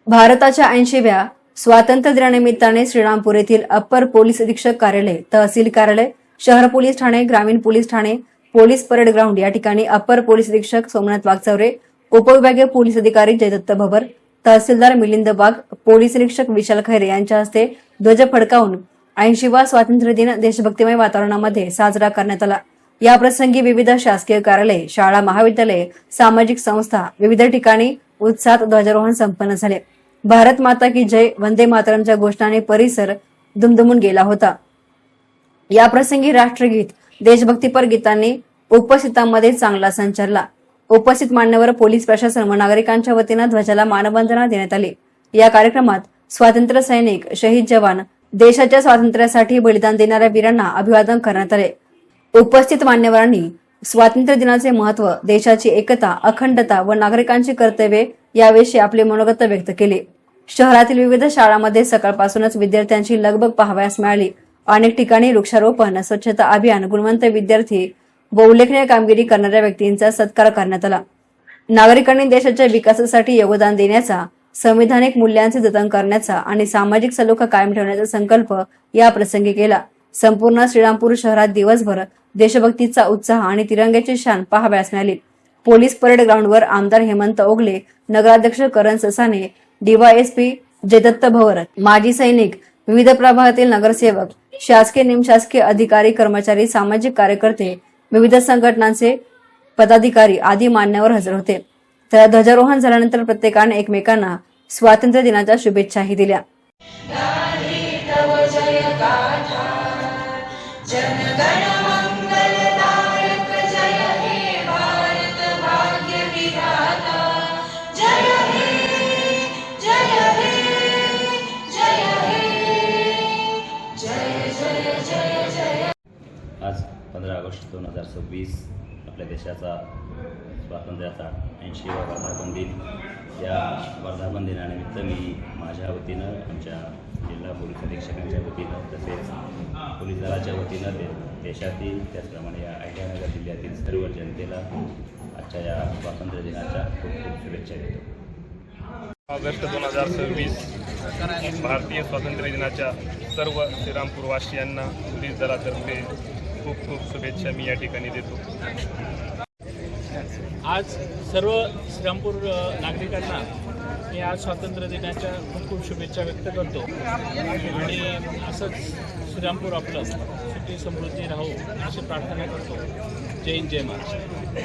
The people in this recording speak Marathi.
भारताच्या 80व्या स्वातंत्र्य दिनानिमित्ताने श्रीरामपूर येथील अप्पर पोलीस अधीक्षक कार्यालय, तहसील कार्यालय, शहर पोलीस ठाणे, ग्रामीण police Thane, police parade ground या ठिकाणी अप्पर पोलीस अधीक्षक सोमनाथ वागचौरे, उपविभागीय पोलीस अधिकारी जयदत्त भवर, तहसीलदार मिलिंद वाघ, पोलीस निरीक्षक विशाल खैरे यांच्या हस्ते ध्वज फडकावून 80वा स्वातंत्र्य दिन देशभक्तिमय वातावरणामध्ये साजरा करण्यात आला। या प्रसंगी विविध शासकीय कार्यालय, शाळा, महाविद्यालय, सामाजिक संस्था, विविध ठिकाणी उत्साहात ध्वजारोहण संपन्न झाले। भारत माता की जय, वंदे मातरमच्या घोषणाने परिसर दुमदुमून गेला होता। या प्रसंगी राष्ट्रगीत, देशभक्तीपर गीतांनी उपस्थितांमध्ये चांगला संचारला। उपस्थित मान्यवर, पोलीस प्रशासन व नागरिकांच्या वतीने ध्वजाला मानवंदना देण्यात आली। या कार्यक्रमात स्वातंत्र्य सैनिक, शहीद जवान, देशाच्या स्वातंत्र्यासाठी बलिदान देणाऱ्या वीरांना अभिवादन करण्यात आले। उपस्थित मान्यवरांनी स्वातंत्र्य दिनाचे महत्त्व, देशाची एकता, अखंडता व नागरिकांची कर्तव्ये याविषयी आपले मनोगत व्यक्त केले। शहरातील विविध शाळांमध्ये सकाळपासूनच विद्यार्थ्यांची लगबग पाहावयास मिळाली। अनेक ठिकाणी वृक्षारोपण, स्वच्छता अभियान, गुणवंत विद्यार्थी व उल्लेखनीय कामगिरी करणाऱ्या व्यक्तींचा सत्कार करण्यात आला। नागरिकांनी देशाच्या विकासासाठी योगदान देण्याचा, संविधानिक मूल्यांचे जतन करण्याचा आणि सामाजिक सलोखा कायम ठेवण्याचा संकल्प या प्रसंगी केला। संपूर्ण श्रीरामपूर शहरात दिवसभर देशभक्तीचा उत्साह आणि तिरंग्याची शान पाहावयास मिळाली। पोलीस परेड ग्राउंडवर आमदार हेमंत ओगले, नगराध्यक्ष करण ससाने, डीवायएसपी जयदत्त भवर, माजी सैनिक, विविध प्रभागातील नगरसेवक, शासकीय निमशासकीय अधिकारी, कर्मचारी, सामाजिक कार्यकर्ते, विविध संघटनांचे पदाधिकारी आदी मान्यवर हजर होते। तर ध्वजारोहण झाल्यानंतर प्रत्येकाने एकमेकांना स्वातंत्र्य दिनाच्या शुभेच्छाही दिल्या। आज 15 ऑगस्ट 2026 आपल्या देशाचा स्वातंत्र्याचा 80वा वर्धापन दिन। या वर्धापन दिनानिमित्त मी माझ्या वतीनं, आमच्या जिल्हा पोलीस अधीक्षकांच्या वतीनं, तसेच पोलीस दलाच्या वतीनं देशातील, त्याचप्रमाणे या अहिल्यानगर जिल्ह्यातील सर्व जनतेला आजच्या या स्वातंत्र्य दिनाच्या खूप खूप शुभेच्छा देतो। ऑगस्ट 2026 भारतीय स्वातंत्र्य दिनाच्या सर्व श्रीरामपूरवासियांना पोलीस दलातर्फे खूप खूप शुभेच्छा मी या ठिकाणी देतो। आज सर्व श्रीरामपूर नागरिकांना मी आज स्वातंत्र्य दिनाच्या खूप खूप शुभेच्छा व्यक्त करतो आणि असंच श्रीरामपूर आपलं सुखी समृद्धी राहो अशी प्रार्थना करतो। जय हिंद, जय महाराष्ट्र।